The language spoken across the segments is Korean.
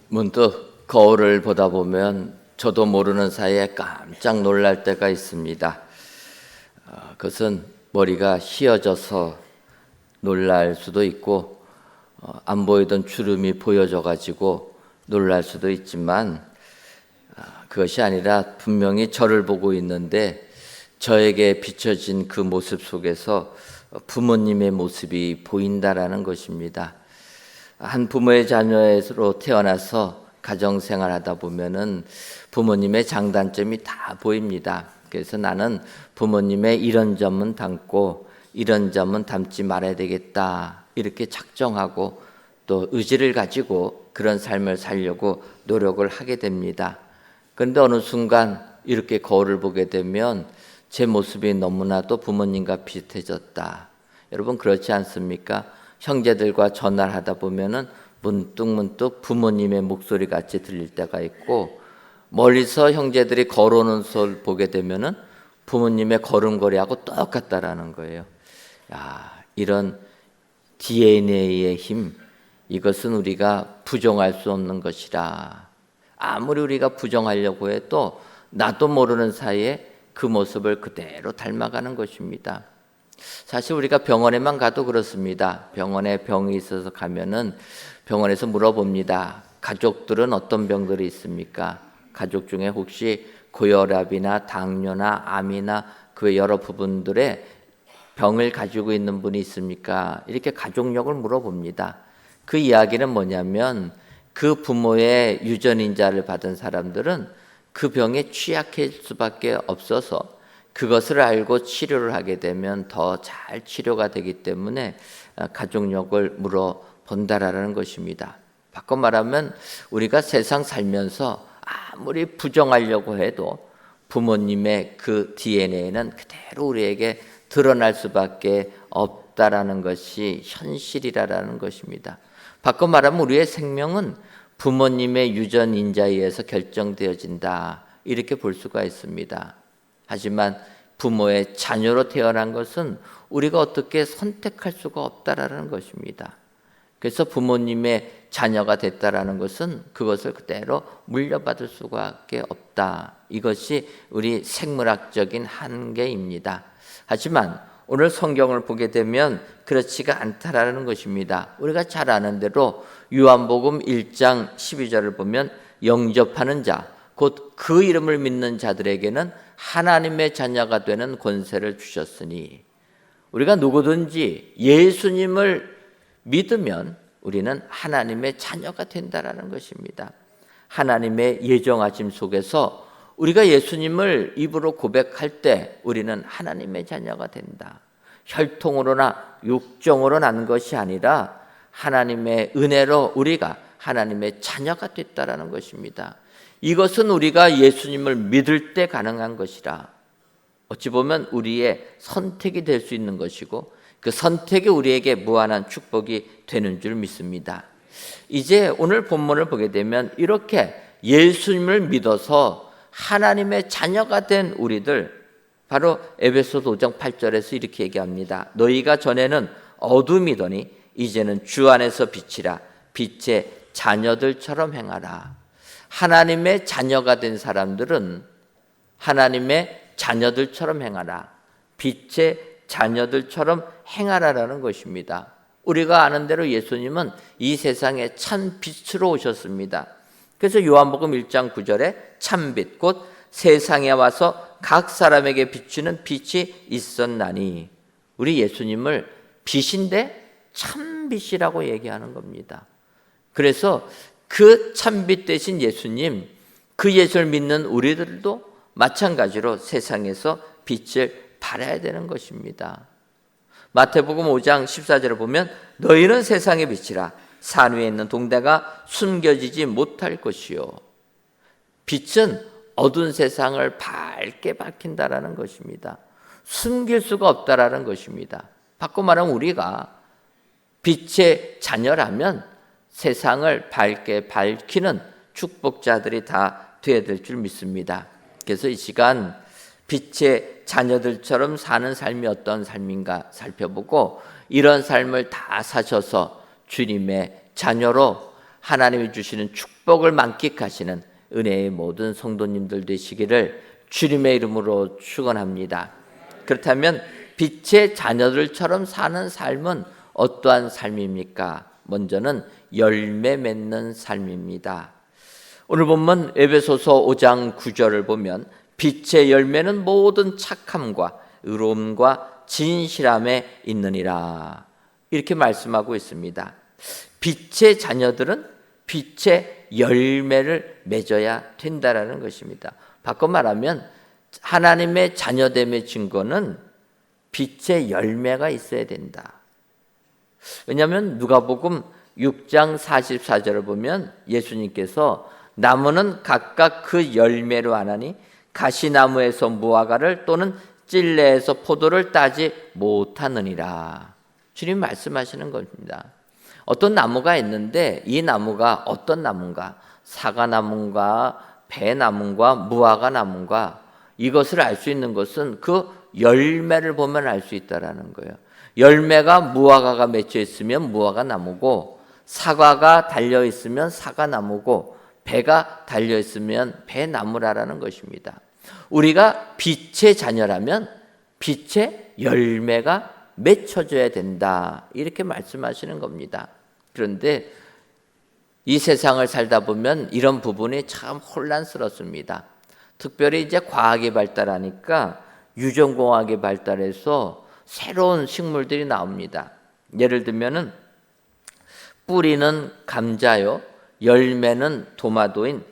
문득 거울을 보다 보면 저도 모르는 사이에 깜짝 놀랄 때가 있습니다. 그것은 머리가 휘어져서 놀랄 수도 있고 안 보이던 주름이 보여져 가지고 놀랄 수도 있지만 그것이 아니라 분명히 저를 보고 있는데 저에게 비춰진 그 모습 속에서 부모님의 모습이 보인다라는 것입니다. 한 부모의 자녀로 태어나서 가정생활 하다 보면은 부모님의 장단점이 다 보입니다. 그래서 나는 부모님의 이런 점은 닮고 이런 점은 닮지 말아야 되겠다 이렇게 작정하고 또 의지를 가지고 그런 삶을 살려고 노력을 하게 됩니다. 그런데 어느 순간 이렇게 거울을 보게 되면 제 모습이 너무나도 부모님과 비슷해졌다. 여러분 그렇지 않습니까? 형제들과 전화를 하다 보면은 문득 부모님의 목소리 같이 들릴 때가 있고 멀리서 형제들이 걸어오는 소를 보게 되면은 부모님의 걸음걸이하고 똑같다라는 거예요. 이런 DNA의 힘, 이것은 우리가 부정할 수 없는 것이라. 아무리 우리가 부정하려고 해도 나도 모르는 사이에 그 모습을 그대로 닮아가는 것입니다. 사실 우리가 병원에만 가도 그렇습니다. 병원에 병이 있어서 가면은 병원에서 물어봅니다. 가족들은 어떤 병들이 있습니까? 가족 중에 혹시 고혈압이나 당뇨나 암이나 그 여러 부분들의 병을 가지고 있는 분이 있습니까? 이렇게 가족력을 물어봅니다. 그 이야기는 뭐냐면 그 부모의 유전인자를 받은 사람들은 그 병에 취약할 수밖에 없어서 그것을 알고 치료를 하게 되면 더 잘 치료가 되기 때문에 가족력을 물어본다라는 것입니다. 바꿔 말하면 우리가 세상 살면서 아무리 부정하려고 해도 부모님의 그 DNA는 그대로 우리에게 드러날 수밖에 없다라는 것이 현실이라는 것입니다. 바꿔 말하면 우리의 생명은 부모님의 유전인자에 의해서 결정되어진다 이렇게 볼 수가 있습니다. 하지만 부모의 자녀로 태어난 것은 우리가 어떻게 선택할 수가 없다라는 것입니다. 그래서 부모님의 자녀가 됐다라는 것은 그것을 그대로 물려받을 수밖에 없다. 이것이 우리 생물학적인 한계입니다. 하지만 오늘 성경을 보게 되면 그렇지가 않다라는 것입니다. 우리가 잘 아는 대로 요한복음 1장 12절을 보면 영접하는 자, 곧 그 이름을 믿는 자들에게는 하나님의 자녀가 되는 권세를 주셨으니 우리가 누구든지 예수님을 믿으면 우리는 하나님의 자녀가 된다라는 것입니다. 하나님의 예정하심 속에서 우리가 예수님을 입으로 고백할 때 우리는 하나님의 자녀가 된다. 혈통으로나 육정으로 난 것이 아니라 하나님의 은혜로 우리가 하나님의 자녀가 됐다라는 것입니다. 이것은 우리가 예수님을 믿을 때 가능한 것이라. 어찌 보면 우리의 선택이 될 수 있는 것이고 그 선택이 우리에게 무한한 축복이 되는 줄 믿습니다. 이제 오늘 본문을 보게 되면 이렇게 예수님을 믿어서 하나님의 자녀가 된 우리들, 바로 에베소서 5장 8절에서 이렇게 얘기합니다. 너희가 전에는 어둠이더니 이제는 주 안에서 빛이라. 빛의 자녀들처럼 행하라. 하나님의 자녀가 된 사람들은 하나님의 자녀들처럼 행하라. 빛의 자녀들처럼 행하라라는 것입니다. 우리가 아는 대로 예수님은 이 세상에 참 빛으로 오셨습니다. 그래서 요한복음 1장 9절에 참빛 곧 세상에 와서 각 사람에게 비추는 빛이 있었나니, 우리 예수님을 빛인데 참빛이라고 얘기하는 겁니다. 그래서 그 참빛 대신 예수님, 그 예수를 믿는 우리들도 마찬가지로 세상에서 빛을 발해야 되는 것입니다. 마태복음 5장 14절을 보면 너희는 세상의 빛이라. 산 위에 있는 동대가 숨겨지지 못할 것이요. 빛은 어두운 세상을 밝게 밝힌다라는 것입니다. 숨길 수가 없다라는 것입니다. 바꿔 말하면 우리가 빛의 자녀라면 세상을 밝게 밝히는 축복자들이 다 되어야 될 줄 믿습니다. 그래서 이 시간 빛의 자녀들처럼 사는 삶이 어떤 삶인가 살펴보고 이런 삶을 다 사셔서 주님의 자녀로 하나님이 주시는 축복을 만끽하시는 은혜의 모든 성도님들 되시기를 주님의 이름으로 축원합니다. 그렇다면 빛의 자녀들처럼 사는 삶은 어떠한 삶입니까? 먼저는 열매 맺는 삶입니다. 오늘 본문 에베소서 5장 9절을 보면 빛의 열매는 모든 착함과 의로움과 진실함에 있느니라 이렇게 말씀하고 있습니다. 빛의 자녀들은 빛의 열매를 맺어야 된다라는 것입니다. 바꿔 말하면 하나님의 자녀됨의 증거는 빛의 열매가 있어야 된다. 왜냐하면 누가복음 6장 44절을 보면 예수님께서 나무는 각각 그 열매로 아나니 가시나무에서 무화과를 또는 찔레에서 포도를 따지 못하느니라. 주님 말씀하시는 겁니다. 어떤 나무가 있는데 이 나무가 어떤 나무인가? 사과나무인가? 배나무인가? 무화과나무인가? 이것을 알 수 있는 것은 그 열매를 보면 알 수 있다라는 거예요. 열매가 무화과가 맺혀 있으면 무화과나무고, 사과가 달려 있으면 사과나무고, 배가 달려 있으면 배나무라는 것입니다. 우리가 빛의 자녀라면 빛의 열매가 맺혀져야 된다 이렇게 말씀하시는 겁니다. 그런데 이 세상을 살다 보면 이런 부분이 참 혼란스럽습니다. 특별히 이제 과학이 발달하니까 유전공학이 발달해서 새로운 식물들이 나옵니다. 예를 들면은 뿌리는 감자요, 열매는 토마토인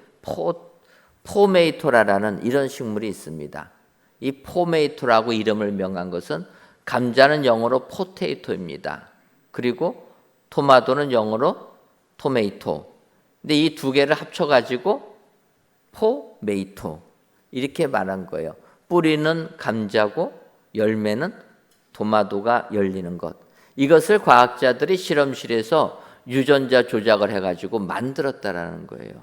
포메이토라라는 이런 식물이 있습니다. 이 포메이토라고 이름을 명한 것은 감자는 영어로 포테이토입니다. 그리고 토마토는 영어로 토메이토. 근데 이 두 개를 합쳐가지고 포메이토 이렇게 말한 거예요. 뿌리는 감자고 열매는 토마토가 열리는 것. 이것을 과학자들이 실험실에서 유전자 조작을 해가지고 만들었다라는 거예요.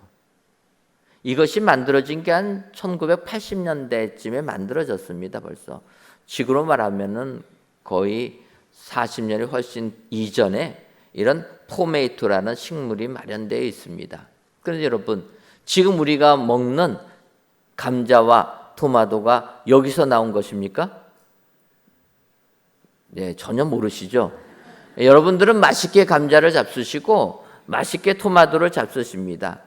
이것이 만들어진 게 한 1980년대쯤에 만들어졌습니다. 벌써. 지금으로 말하면은 거의 40년이 훨씬 이전에 이런 포메이토라는 식물이 마련되어 있습니다. 그런데 여러분, 지금 우리가 먹는 감자와 토마토가 여기서 나온 것입니까? 네, 전혀 모르시죠? 여러분들은 맛있게 감자를 잡수시고 맛있게 토마토를 잡수십니다.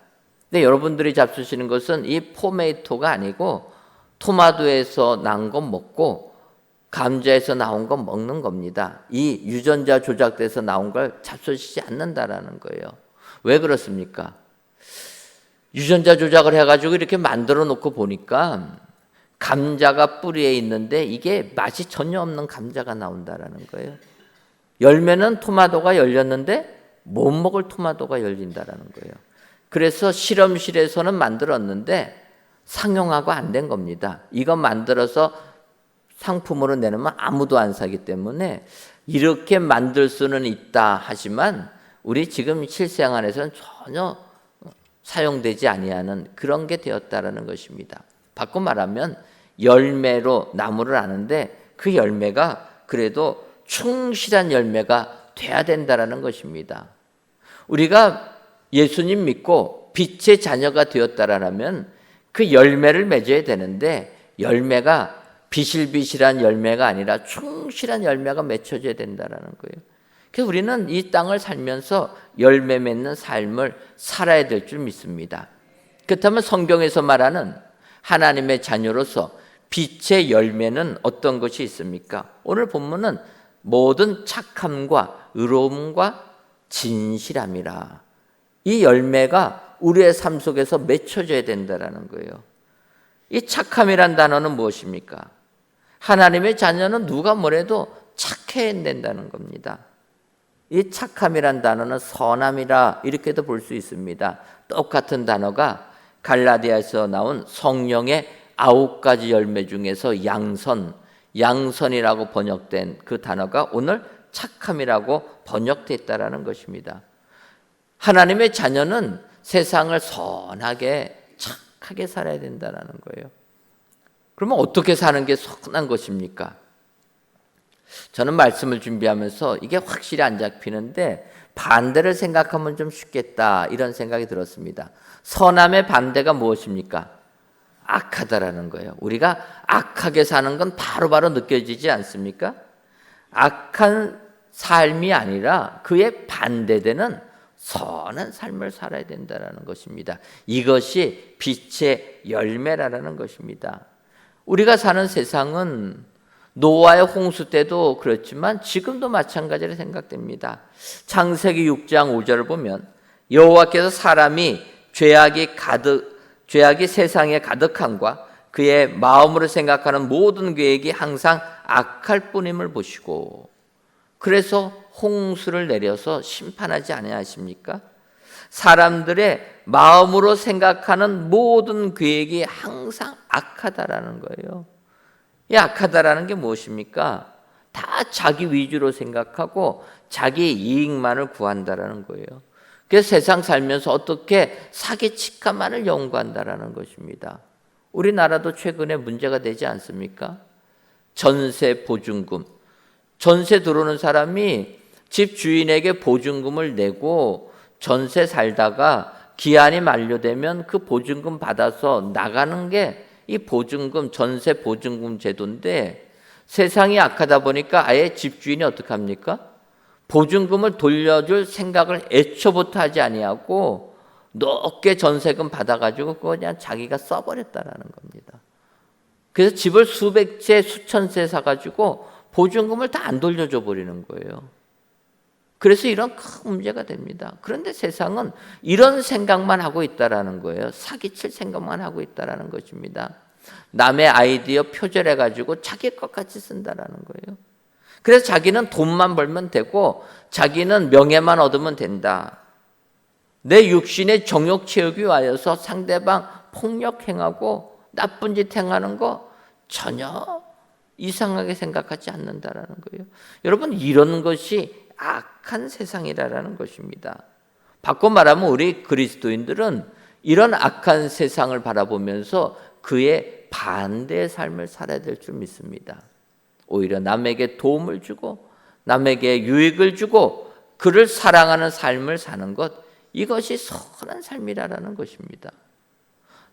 근데 여러분들이 잡수시는 것은 이 포메이토가 아니고 토마토에서 난 건 먹고 감자에서 나온 건 먹는 겁니다. 이 유전자 조작돼서 나온 걸 잡수시지 않는다라는 거예요. 왜 그렇습니까? 유전자 조작을 해가지고 이렇게 만들어 놓고 보니까 감자가 뿌리에 있는데 이게 맛이 전혀 없는 감자가 나온다라는 거예요. 열매는 토마토가 열렸는데 못 먹을 토마토가 열린다라는 거예요. 그래서 실험실에서는 만들었는데 상용화가 안 된 겁니다. 이거 만들어서 상품으로 내놓으면 아무도 안 사기 때문에 이렇게 만들 수는 있다 하지만 우리 지금 실생활에서는 전혀 사용되지 아니하는 그런 게 되었다라는 것입니다. 바꿔 말하면 열매로 나무를 아는데 그 열매가 그래도 충실한 열매가 돼야 된다라는 것입니다. 우리가 예수님 믿고 빛의 자녀가 되었다라면 그 열매를 맺어야 되는데 열매가 비실비실한 열매가 아니라 충실한 열매가 맺혀져야 된다라는 거예요. 그래서 우리는 이 땅을 살면서 열매 맺는 삶을 살아야 될 줄 믿습니다. 그렇다면 성경에서 말하는 하나님의 자녀로서 빛의 열매는 어떤 것이 있습니까? 오늘 본문은 모든 착함과 의로움과 진실함이라. 이 열매가 우리의 삶 속에서 맺혀져야 된다는 거예요. 이 착함이란 단어는 무엇입니까? 하나님의 자녀는 누가 뭐래도 착해야 된다는 겁니다. 이 착함이란 단어는 선함이라 이렇게도 볼 수 있습니다. 똑같은 단어가 갈라디아에서 나온 성령의 9가지 열매 중에서 양선이라고 번역된 그 단어가 오늘 착함이라고 번역되어 있다는 것입니다. 하나님의 자녀는 세상을 선하게 착하게 살아야 된다는 거예요. 그러면 어떻게 사는 게 선한 것입니까? 저는 말씀을 준비하면서 이게 확실히 안 잡히는데 반대를 생각하면 좀 쉽겠다 이런 생각이 들었습니다. 선함의 반대가 무엇입니까? 악하다라는 거예요. 우리가 악하게 사는 건 바로바로 느껴지지 않습니까? 악한 삶이 아니라 그에 반대되는 선한 삶을 살아야 된다는 것입니다. 이것이 빛의 열매라는 것입니다. 우리가 사는 세상은 노아의 홍수 때도 그렇지만 지금도 마찬가지로 생각됩니다. 창세기 6장 5절을 보면 여호와께서 사람이 죄악이 세상에 가득함과 그의 마음으로 생각하는 모든 계획이 항상 악할 뿐임을 보시고 그래서 홍수를 내려서 심판하지 아니하십니까? 사람들의 마음으로 생각하는 모든 계획이 항상 악하다라는 거예요. 이 악하다라는 게 무엇입니까? 다 자기 위주로 생각하고 자기 이익만을 구한다라는 거예요. 그래서 세상 살면서 어떻게 사기치카만을 연구한다라는 것입니다. 우리나라도 최근에 문제가 되지 않습니까? 전세 보증금. 전세 들어오는 사람이 집 주인에게 보증금을 내고 전세 살다가 기한이 만료되면 그 보증금 받아서 나가는 게 이 보증금, 전세 보증금 제도인데 세상이 악하다 보니까 아예 집주인이 어떻게 합니까? 보증금을 돌려줄 생각을 애초부터 하지 아니하고 높게 전세금 받아가지고 그거 그냥 자기가 써버렸다라는 겁니다. 그래서 집을 수백 채, 수천 채 사가지고 보증금을 다 안 돌려줘 버리는 거예요. 그래서 이런 큰 문제가 됩니다. 그런데 세상은 이런 생각만 하고 있다라는 거예요. 사기칠 생각만 하고 있다라는 것입니다. 남의 아이디어 표절해가지고 자기 것 같이 쓴다라는 거예요. 그래서 자기는 돈만 벌면 되고 자기는 명예만 얻으면 된다. 내 육신의 정욕 채우기 위하여서 상대방 폭력 행하고 나쁜 짓 행하는 거 전혀 이상하게 생각하지 않는다라는 거예요. 여러분 이런 것이 악한 세상이라는 것입니다. 바꿔 말하면 우리 그리스도인들은 이런 악한 세상을 바라보면서 그의 반대의 삶을 살아야 될 줄 믿습니다. 오히려 남에게 도움을 주고 남에게 유익을 주고 그를 사랑하는 삶을 사는 것, 이것이 선한 삶이라는 것입니다.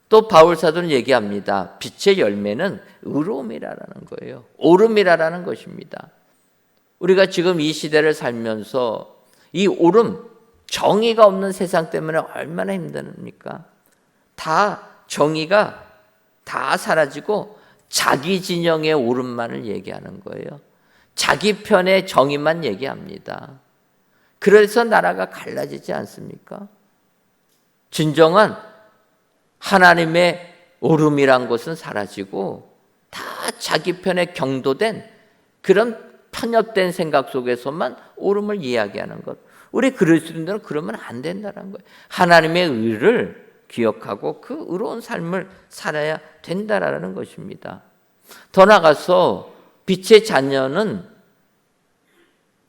또 바울 사도는 얘기합니다. 빛의 열매는 의로움이라는 거예요. 옳음이라는 것입니다. 우리가 지금 이 시대를 살면서 이 옳음, 정의가 없는 세상 때문에 얼마나 힘듭니까? 다 정의가 다 사라지고 자기 진영의 옳음만을 얘기하는 거예요. 자기 편의 정의만 얘기합니다. 그래서 나라가 갈라지지 않습니까? 진정한 하나님의 옳음이란 것은 사라지고 다 자기 편에 경도된 그런 편협된 생각 속에서만 옳음을 이야기하는 것. 우리 그리스도인들은 그러면 안 된다는 거예요. 하나님의 의를 기억하고 그 의로운 삶을 살아야 된다라는 것입니다. 더 나아가서 빛의 자녀는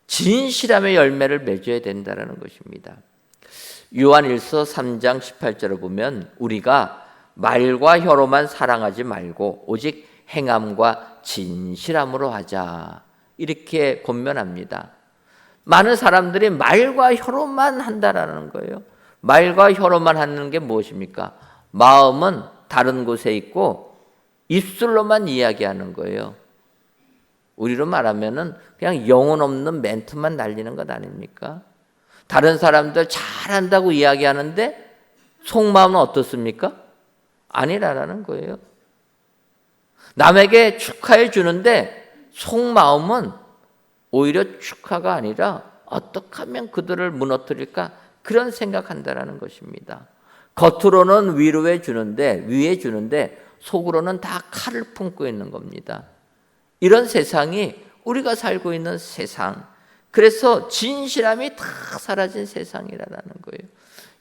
진실함의 열매를 맺어야 된다라는 것입니다. 요한일서 3장 18절을 보면 우리가 말과 혀로만 사랑하지 말고 오직 행함과 진실함으로 하자. 이렇게 권면합니다. 많은 사람들이 말과 혀로만 한다라는 거예요. 말과 혀로만 하는 게 무엇입니까? 마음은 다른 곳에 있고 입술로만 이야기하는 거예요. 우리로 말하면은 그냥 영혼 없는 멘트만 날리는 것 아닙니까? 다른 사람들 잘한다고 이야기하는데 속마음은 어떻습니까? 아니라는 거예요. 남에게 축하해 주는데 속마음은 오히려 축하가 아니라 어떻게 하면 그들을 무너뜨릴까 그런 생각한다라는 것입니다. 겉으로는 위로해 주는데 위해 주는데 속으로는 다 칼을 품고 있는 겁니다. 이런 세상이 우리가 살고 있는 세상, 그래서 진실함이 다 사라진 세상이라는 거예요.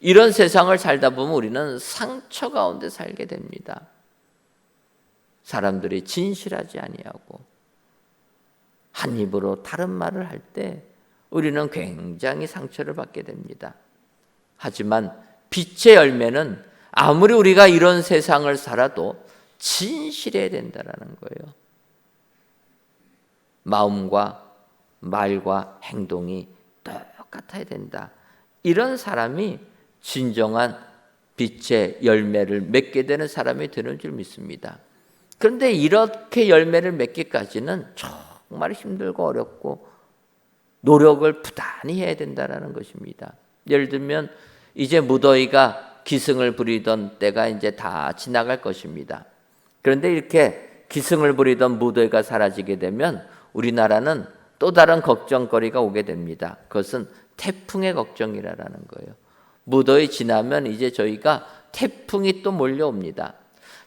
이런 세상을 살다 보면 우리는 상처 가운데 살게 됩니다. 사람들이 진실하지 아니하고 한 입으로 다른 말을 할 때 우리는 굉장히 상처를 받게 됩니다. 하지만 빛의 열매는 아무리 우리가 이런 세상을 살아도 진실해야 된다는 거예요. 마음과 말과 행동이 같아야 된다. 이런 사람이 진정한 빛의 열매를 맺게 되는 사람이 되는 줄 믿습니다. 그런데 이렇게 열매를 맺기까지는 정말 힘들고 어렵고 노력을 부단히 해야 된다는 것입니다. 예를 들면 이제 무더위가 기승을 부리던 때가 이제 다 지나갈 것입니다. 그런데 이렇게 기승을 부리던 무더위가 사라지게 되면 우리나라는 또 다른 걱정거리가 오게 됩니다. 그것은 태풍의 걱정이라는 거예요. 무더위 지나면 이제 저희가 태풍이 또 몰려옵니다.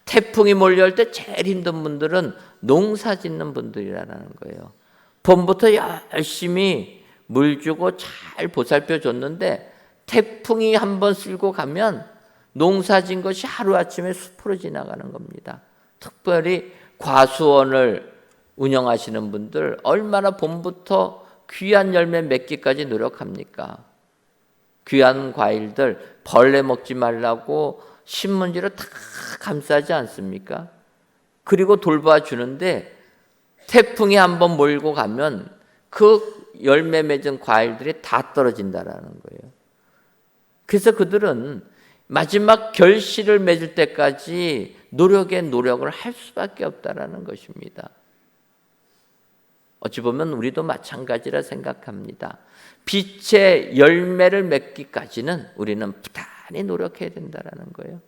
태풍이 몰려올 때 제일 힘든 분들은 농사 짓는 분들이라는 거예요. 봄부터 열심히 물 주고 잘 보살펴 줬는데 태풍이 한번 쓸고 가면 농사 진 것이 하루아침에 숲으로 지나가는 겁니다. 특별히 과수원을 운영하시는 분들 얼마나 봄부터 귀한 열매 맺기까지 노력합니까? 귀한 과일들 벌레 먹지 말라고 신문지로 다 감싸지 않습니까? 그리고 돌봐주는데 태풍이 한번 몰고 가면 그 열매 맺은 과일들이 다 떨어진다라는 거예요. 그래서 그들은 마지막 결실을 맺을 때까지 노력을 할 수밖에 없다라는 것입니다. 어찌 보면 우리도 마찬가지라 생각합니다. 빛의 열매를 맺기까지는 우리는 부단히 노력해야 된다는 거예요.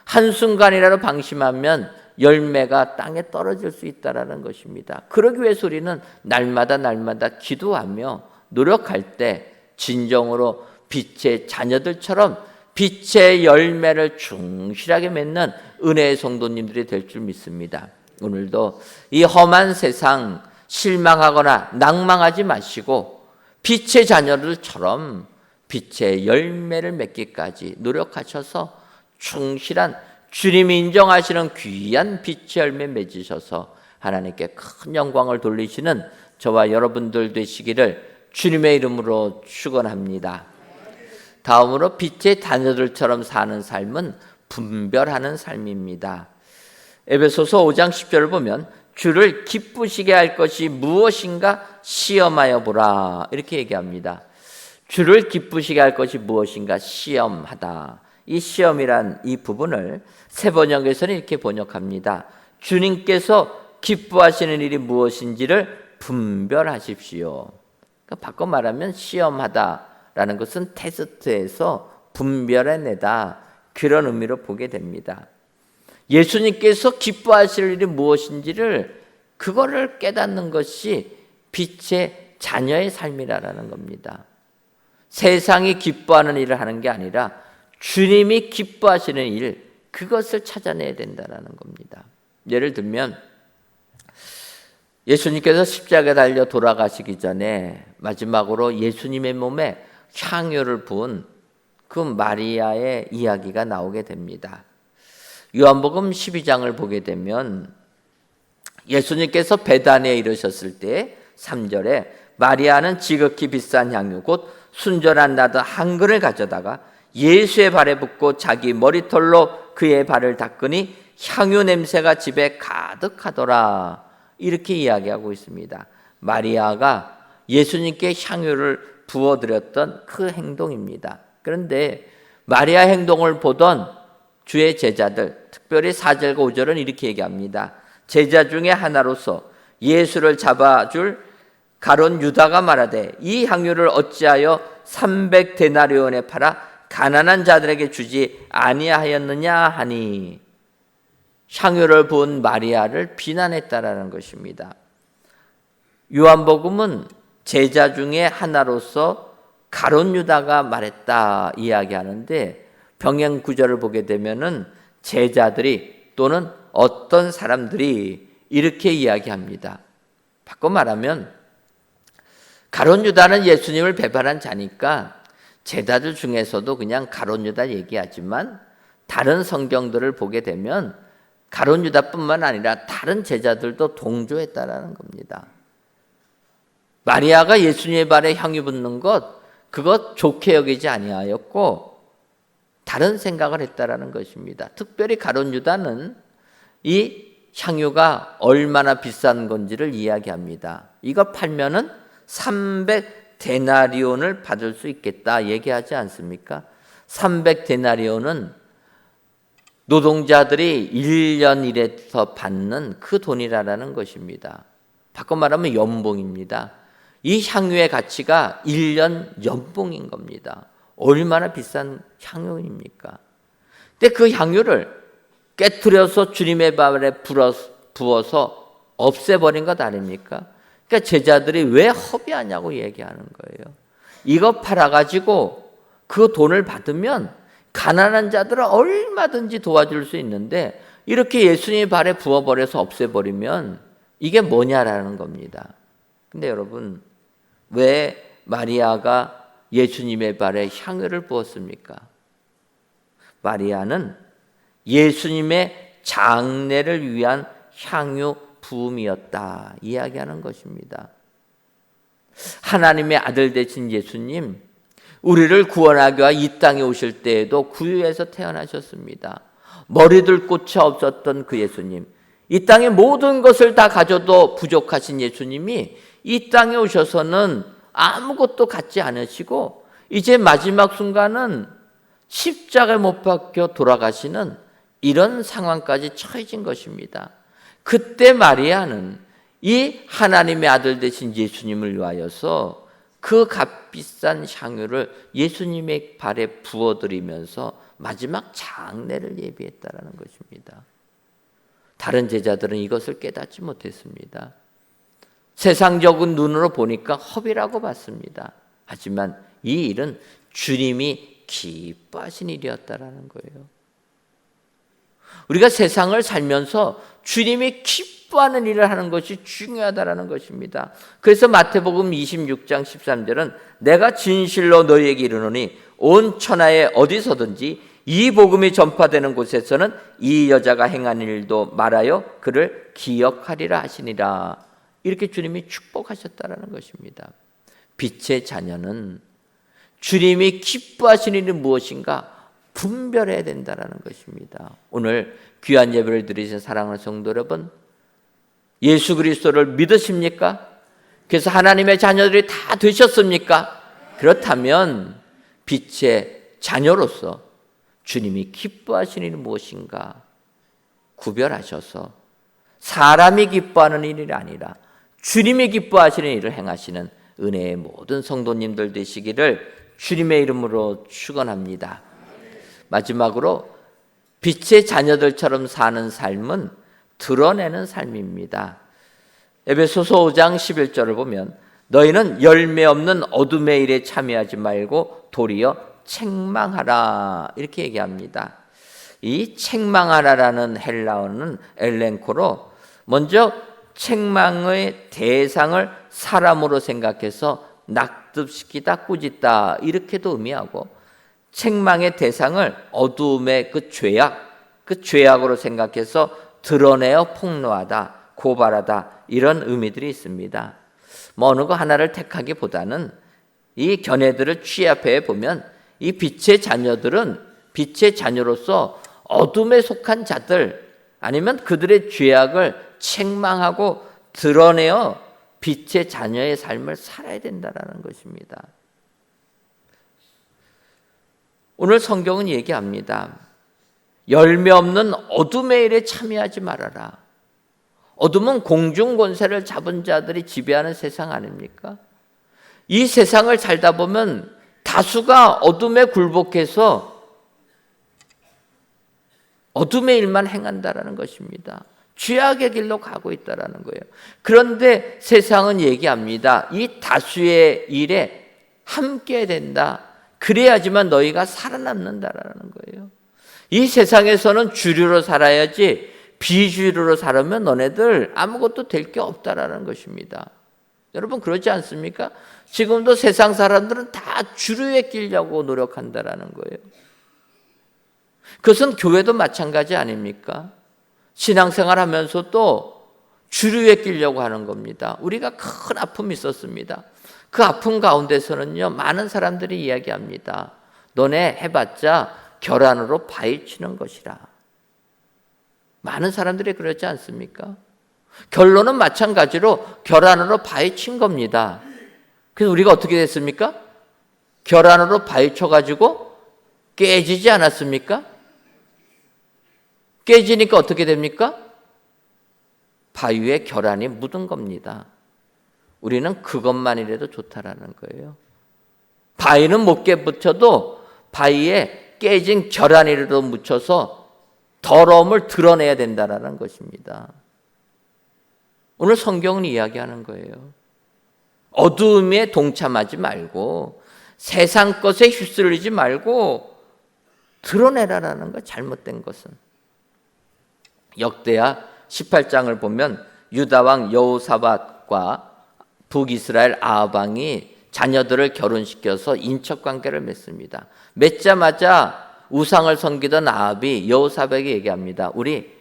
한순간이라도 방심하면 열매가 땅에 떨어질 수 있다는 것입니다. 그러기 위해서 우리는 날마다 기도하며 노력할 때 진정으로 빛의 자녀들처럼 빛의 열매를 충실하게 맺는 은혜의 성도님들이 될 줄 믿습니다. 오늘도 이 험한 세상 실망하거나 낭망하지 마시고 빛의 자녀들처럼 빛의 열매를 맺기까지 노력하셔서 충실한 주님이 인정하시는 귀한 빛의 열매 맺으셔서 하나님께 큰 영광을 돌리시는 저와 여러분들 되시기를 주님의 이름으로 축원합니다. 다음으로 빛의 자녀들처럼 사는 삶은 분별하는 삶입니다. 에베소서 5장 10절을 보면 주를 기쁘시게 할 것이 무엇인가 시험하여 보라 이렇게 얘기합니다. 주를 기쁘시게 할 것이 무엇인가 시험하다. 이 시험이란 이 부분을 세번역에서는 이렇게 번역합니다. 주님께서 기뻐하시는 일이 무엇인지를 분별하십시오. 그러니까 바꿔 말하면 시험하다라는 것은 테스트에서 분별해내다 그런 의미로 보게 됩니다. 예수님께서 기뻐하실 일이 무엇인지를 그거를 깨닫는 것이 빛의 자녀의 삶이라는 겁니다. 세상이 기뻐하는 일을 하는 게 아니라 주님이 기뻐하시는 일, 그것을 찾아내야 된다는 겁니다. 예를 들면 예수님께서 십자가에 달려 돌아가시기 전에 마지막으로 예수님의 몸에 향유를 부은 그 마리아의 이야기가 나오게 됩니다. 요한복음 12장을 보게 되면 예수님께서 베다니에 이르셨을 때 3절에 마리아는 지극히 비싼 향유 곧 순전한 나드 한 근을 가져다가 예수의 발에 붓고 자기 머리털로 그의 발을 닦으니 향유 냄새가 집에 가득하더라 이렇게 이야기하고 있습니다. 마리아가 예수님께 향유를 부어드렸던 그 행동입니다. 그런데 마리아 행동을 보던 주의 제자들, 특별히 4절과 5절은 이렇게 얘기합니다. 제자 중에 하나로서 예수를 잡아줄 가룟 유다가 말하되 이 향유를 어찌하여 300데나리온에 팔아 가난한 자들에게 주지 아니하였느냐 하니 향유를 부은 마리아를 비난했다라는 것입니다. 요한복음은 제자 중에 하나로서 가룟 유다가 말했다 이야기하는데 병행 구절을 보게 되면은 제자들이 또는 어떤 사람들이 이렇게 이야기합니다. 바꿔 말하면 가룟 유다는 예수님을 배반한 자니까 제자들 중에서도 그냥 가룟 유다 얘기하지만 다른 성경들을 보게 되면 가룟 유다뿐만 아니라 다른 제자들도 동조했다라는 겁니다. 마리아가 예수님의 발에 향유 붓는 것 그것 좋게 여기지 아니하였고 다른 생각을 했다라는 것입니다. 특별히 가룟 유다는 이 향유가 얼마나 비싼 건지를 이야기합니다. 이거 팔면은 300데나리온을 받을 수 있겠다 얘기하지 않습니까? 300데나리온은 노동자들이 1년 일해서 받는 그 돈이라는 것입니다. 바꿔 말하면 연봉입니다. 이 향유의 가치가 1년 연봉인 겁니다. 얼마나 비싼 향유입니까? 근데 그 향유를 깨트려서 주님의 발에 부어서 없애버린 것 아닙니까? 그러니까 제자들이 왜 허비하냐고 얘기하는 거예요. 이거 팔아가지고 그 돈을 받으면 가난한 자들은 얼마든지 도와줄 수 있는데 이렇게 예수님의 발에 부어버려서 없애버리면 이게 뭐냐라는 겁니다. 근데 여러분, 왜 마리아가 예수님의 발에 향유를 부었습니까? 마리아는 예수님의 장례를 위한 향유 부음이었다 이야기하는 것입니다. 하나님의 아들 되신 예수님, 우리를 구원하기 위해 이 땅에 오실 때에도 구유에서 태어나셨습니다. 머리둘 곳이 없었던 그 예수님, 이 땅의 모든 것을 다 가져도 부족하신 예수님이 이 땅에 오셔서는 아무것도 갖지 않으시고 이제 마지막 순간은 십자가에 못 박혀 돌아가시는 이런 상황까지 처해진 것입니다. 그때 마리아는 이 하나님의 아들 되신 예수님을 위하여서 그 값비싼 향유를 예수님의 발에 부어드리면서 마지막 장례를 예비했다라는 것입니다. 다른 제자들은 이것을 깨닫지 못했습니다. 세상적인 눈으로 보니까 허비라고 봤습니다. 하지만 이 일은 주님이 기뻐하신 일이었다라는 거예요. 우리가 세상을 살면서 주님이 기뻐하는 일을 하는 것이 중요하다라는 것입니다. 그래서 마태복음 26장 13절은 내가 진실로 너희에게 이르노니 온 천하에 어디서든지 이 복음이 전파되는 곳에서는 이 여자가 행한 일도 말하여 그를 기억하리라 하시니라. 이렇게 주님이 축복하셨다라는 것입니다. 빛의 자녀는 주님이 기뻐하시는 일이 무엇인가 분별해야 된다는 것입니다. 오늘 귀한 예배를 드리신 사랑하는 성도 여러분, 예수 그리스도를 믿으십니까? 그래서 하나님의 자녀들이 다 되셨습니까? 그렇다면 빛의 자녀로서 주님이 기뻐하시는 일이 무엇인가 구별하셔서 사람이 기뻐하는 일이 아니라 주님이 기뻐하시는 일을 행하시는 은혜의 모든 성도님들 되시기를 주님의 이름으로 축원합니다. 마지막으로 빛의 자녀들처럼 사는 삶은 드러내는 삶입니다. 에베소서 5장 11절을 보면 너희는 열매 없는 어둠의 일에 참여하지 말고 도리어 책망하라 이렇게 얘기합니다. 이 책망하라라는 헬라어는 엘렌코로 먼저 책망의 대상을 사람으로 생각해서 낙습시키다 꾸짖다 이렇게도 의미하고 책망의 대상을 어두움의 그 죄악으로 생각해서 드러내어 폭로하다, 고발하다 이런 의미들이 있습니다. 어느 거 하나를 택하기보다는 이 견해들을 취합해 보면 이 빛의 자녀들은 빛의 자녀로서 어둠에 속한 자들 아니면 그들의 죄악을 책망하고 드러내어 빛의 자녀의 삶을 살아야 된다는 것입니다. 오늘 성경은 얘기합니다. 열매 없는 어둠의 일에 참여하지 말아라. 어둠은 공중 권세를 잡은 자들이 지배하는 세상 아닙니까? 이 세상을 살다 보면 다수가 어둠에 굴복해서 어둠의 일만 행한다라는 것입니다. 죄악의 길로 가고 있다라는 거예요. 그런데 세상은 얘기합니다. 이 다수의 일에 함께 된다. 그래야지만 너희가 살아남는다라는 거예요. 이 세상에서는 주류로 살아야지 비주류로 살면 너네들 아무것도 될 게 없다라는 것입니다. 여러분 그러지 않습니까? 지금도 세상 사람들은 다 주류에 끼려고 노력한다라는 거예요. 그것은 교회도 마찬가지 아닙니까? 신앙생활 하면서도 주류에 끼려고 하는 겁니다. 우리가 큰 아픔이 있었습니다. 그 아픔 가운데서는요, 많은 사람들이 이야기합니다. 너네 해봤자 결안으로 파헤치는 것이라. 많은 사람들이 그러지 않습니까? 결론은 마찬가지로 결안으로 파헤친 겁니다. 그래서 우리가 어떻게 됐습니까? 결안으로 파헤쳐가지고 깨지지 않았습니까? 깨지니까 어떻게 됩니까? 바위에 결안이 묻은 겁니다. 우리는 그것만이라도 좋다라는 거예요. 바위는 못 깨붙여도 바위에 깨진 결안이라도 묻혀서 더러움을 드러내야 된다라는 것입니다. 오늘 성경은 이야기하는 거예요. 어두움에 동참하지 말고 세상 것에 휩쓸리지 말고 드러내라라는 거, 잘못된 것은. 역대하 18장을 보면 유다 왕 여호사밧과 북이스라엘 아합 왕이 자녀들을 결혼시켜서 인척 관계를 맺습니다. 맺자마자 우상을 섬기던 아합이 여호사밧에게 얘기합니다. 우리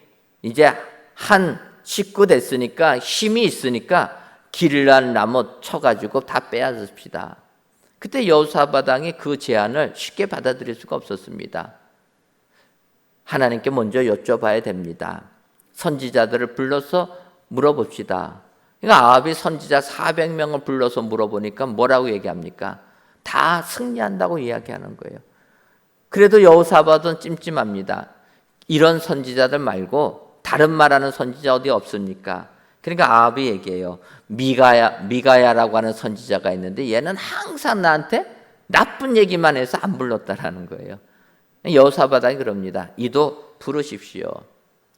이제 한 식구 됐으니까, 힘이 있으니까 길란 나무 쳐가지고 다 빼앗읍시다. 그때 여호사밧 왕이 그 제안을 쉽게 받아들일 수가 없었습니다. 하나님께 먼저 여쭤봐야 됩니다. 선지자들을 불러서 물어봅시다. 그러니까 아합이 선지자 400명을 불러서 물어보니까 뭐라고 얘기합니까? 다 승리한다고 이야기하는 거예요. 그래도 여호사밧은 찜찜합니다. 이런 선지자들 말고 다른 말하는 선지자 어디 없습니까? 그러니까 아합이 얘기해요. 미가야라고 하는 선지자가 있는데 얘는 항상 나한테 나쁜 얘기만 해서 안 불렀다라는 거예요. 여호사밧이 그럽니다. 이도 부르십시오.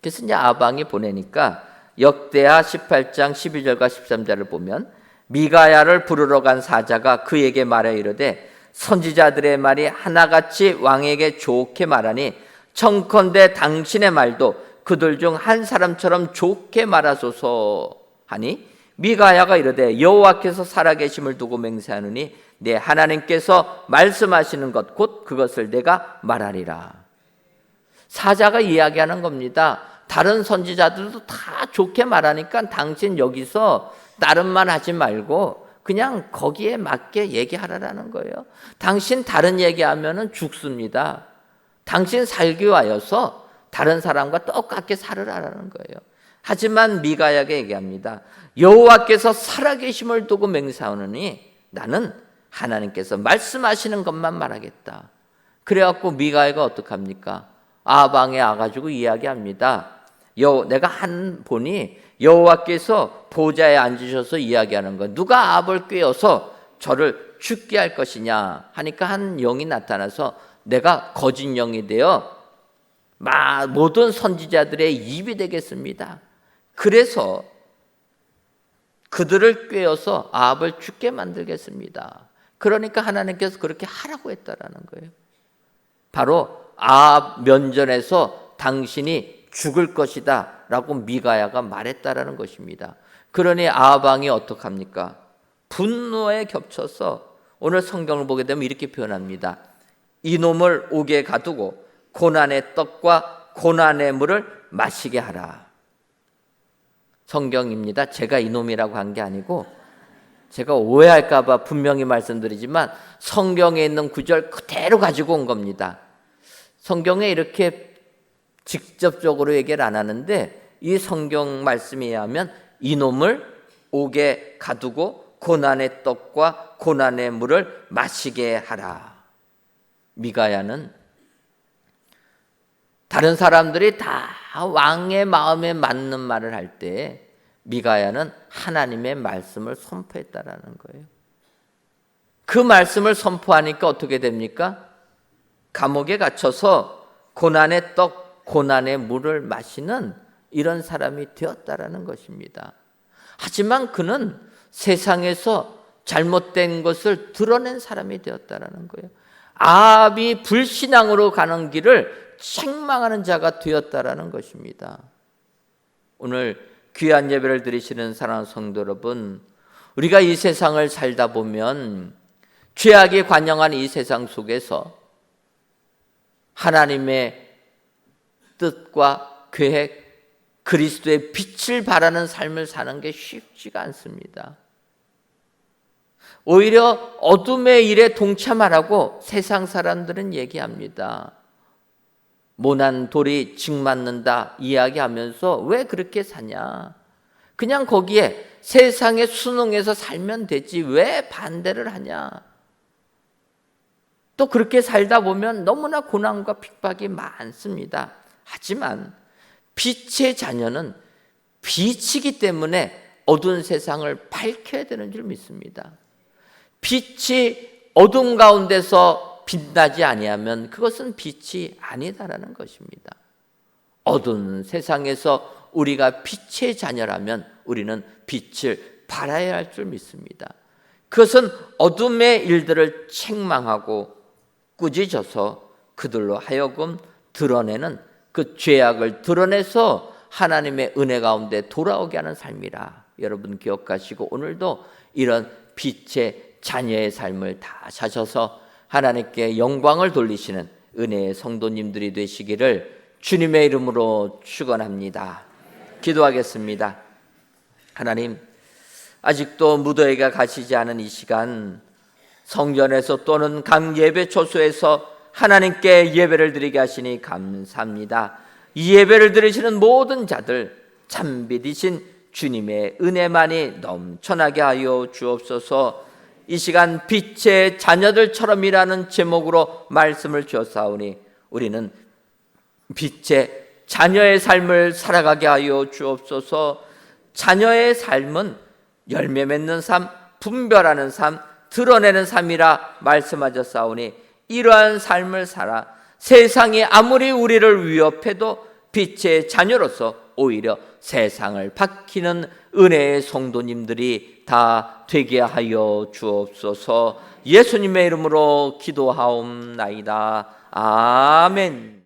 그래서 이제 아합 왕이 보내니까 역대하 18장 12절과 13절을 보면 미가야를 부르러 간 사자가 그에게 말해 이르되 선지자들의 말이 하나같이 왕에게 좋게 말하니 청컨대 당신의 말도 그들 중 한 사람처럼 좋게 말하소서 하니 미가야가 이르되 여호와께서 살아계심을 두고 맹세하느니 내 하나님께서 말씀하시는 것 곧 그것을 내가 말하리라. 사자가 이야기하는 겁니다. 다른 선지자들도 다 좋게 말하니까 당신 여기서 다른 말 하지 말고 그냥 거기에 맞게 얘기하라는 거예요. 당신 다른 얘기하면 죽습니다. 당신 살기 위하여서 다른 사람과 똑같게 살으라는 거예요. 하지만 미가야에게 얘기합니다. 여호와께서 살아계심을 두고 맹세하노니 나는 하나님께서 말씀하시는 것만 말하겠다. 그래갖고 미가야가 어떡합니까? 아합 왕에 와가지고 이야기합니다. 내가 한 보니 여호와께서 보좌에 앉으셔서 이야기하는 거 누가 아합을 꿰어서 저를 죽게 할 것이냐 하니까 한 영이 나타나서 내가 거짓 영이 되어 모든 선지자들의 입이 되겠습니다. 그래서 그들을 꿰어서 아합을 죽게 만들겠습니다. 그러니까 하나님께서 그렇게 하라고 했다라는 거예요. 바로 아합 면전에서 당신이 죽을 것이다 라고 미가야가 말했다라는 것입니다. 그러니 아합 왕이 어떡합니까? 분노에 겹쳐서 오늘 성경을 보게 되면 이렇게 표현합니다. 이놈을 옥에 가두고 고난의 떡과 고난의 물을 마시게 하라. 성경입니다. 제가 이놈이라고 한 게 아니고 제가 오해할까 봐 분명히 말씀드리지만 성경에 있는 구절 그대로 가지고 온 겁니다. 성경에 이렇게 직접적으로 얘기를 안 하는데 이 성경 말씀에 의하면 이놈을 옥에 가두고 고난의 떡과 고난의 물을 마시게 하라. 미가야는 다른 사람들이 다 왕의 마음에 맞는 말을 할 때 미가야는 하나님의 말씀을 선포했다라는 거예요. 그 말씀을 선포하니까 어떻게 됩니까? 감옥에 갇혀서 고난의 떡, 고난의 물을 마시는 이런 사람이 되었다라는 것입니다. 하지만 그는 세상에서 잘못된 것을 드러낸 사람이 되었다라는 거예요. 아합이 불신앙으로 가는 길을 책망하는 자가 되었다라는 것입니다. 오늘 귀한 예배를 드리시는 사랑하는 성도 여러분, 우리가 이 세상을 살다 보면 죄악이 관영한 이 세상 속에서 하나님의 뜻과 계획, 그리스도의 빛을 바라는 삶을 사는 게 쉽지가 않습니다. 오히려 어둠의 일에 동참하라고 세상 사람들은 얘기합니다. 모난 돌이 징 맞는다 이야기하면서 왜 그렇게 사냐? 그냥 거기에 세상에 순응해서 살면 되지 왜 반대를 하냐. 또 그렇게 살다 보면 너무나 고난과 핍박이 많습니다. 하지만 빛의 자녀는 빛이기 때문에 어두운 세상을 밝혀야 되는 줄 믿습니다. 빛이 어둠 가운데서 빛나지 아니하면 그것은 빛이 아니다라는 것입니다. 어두운 세상에서 우리가 빛의 자녀라면 우리는 빛을 발하여야 할 줄 믿습니다. 그것은 어둠의 일들을 책망하고 꾸짖어서 그들로 하여금 드러내는 그 죄악을 드러내서 하나님의 은혜 가운데 돌아오게 하는 삶이라 여러분 기억하시고 오늘도 이런 빛의 자녀의 삶을 다 사셔서 하나님께 영광을 돌리시는 은혜의 성도님들이 되시기를 주님의 이름으로 축원합니다. 기도하겠습니다. 하나님, 아직도 무더위가 가시지 않은 이 시간 성전에서 또는 각 예배 초소에서 하나님께 예배를 드리게 하시니 감사합니다. 이 예배를 드리시는 모든 자들 참빛이신 주님의 은혜만이 넘쳐나게 하여 주옵소서. 이 시간 빛의 자녀들처럼이라는 제목으로 말씀을 주었사오니 우리는 빛의 자녀의 삶을 살아가게 하여 주옵소서. 자녀의 삶은 열매 맺는 삶, 분별하는 삶, 드러내는 삶이라 말씀하셨사오니 이러한 삶을 살아 세상이 아무리 우리를 위협해도 빛의 자녀로서 오히려 세상을 밝히는 은혜의 성도님들이 다 되게 하여 주옵소서. 예수님의 이름으로 기도하옵나이다. 아멘.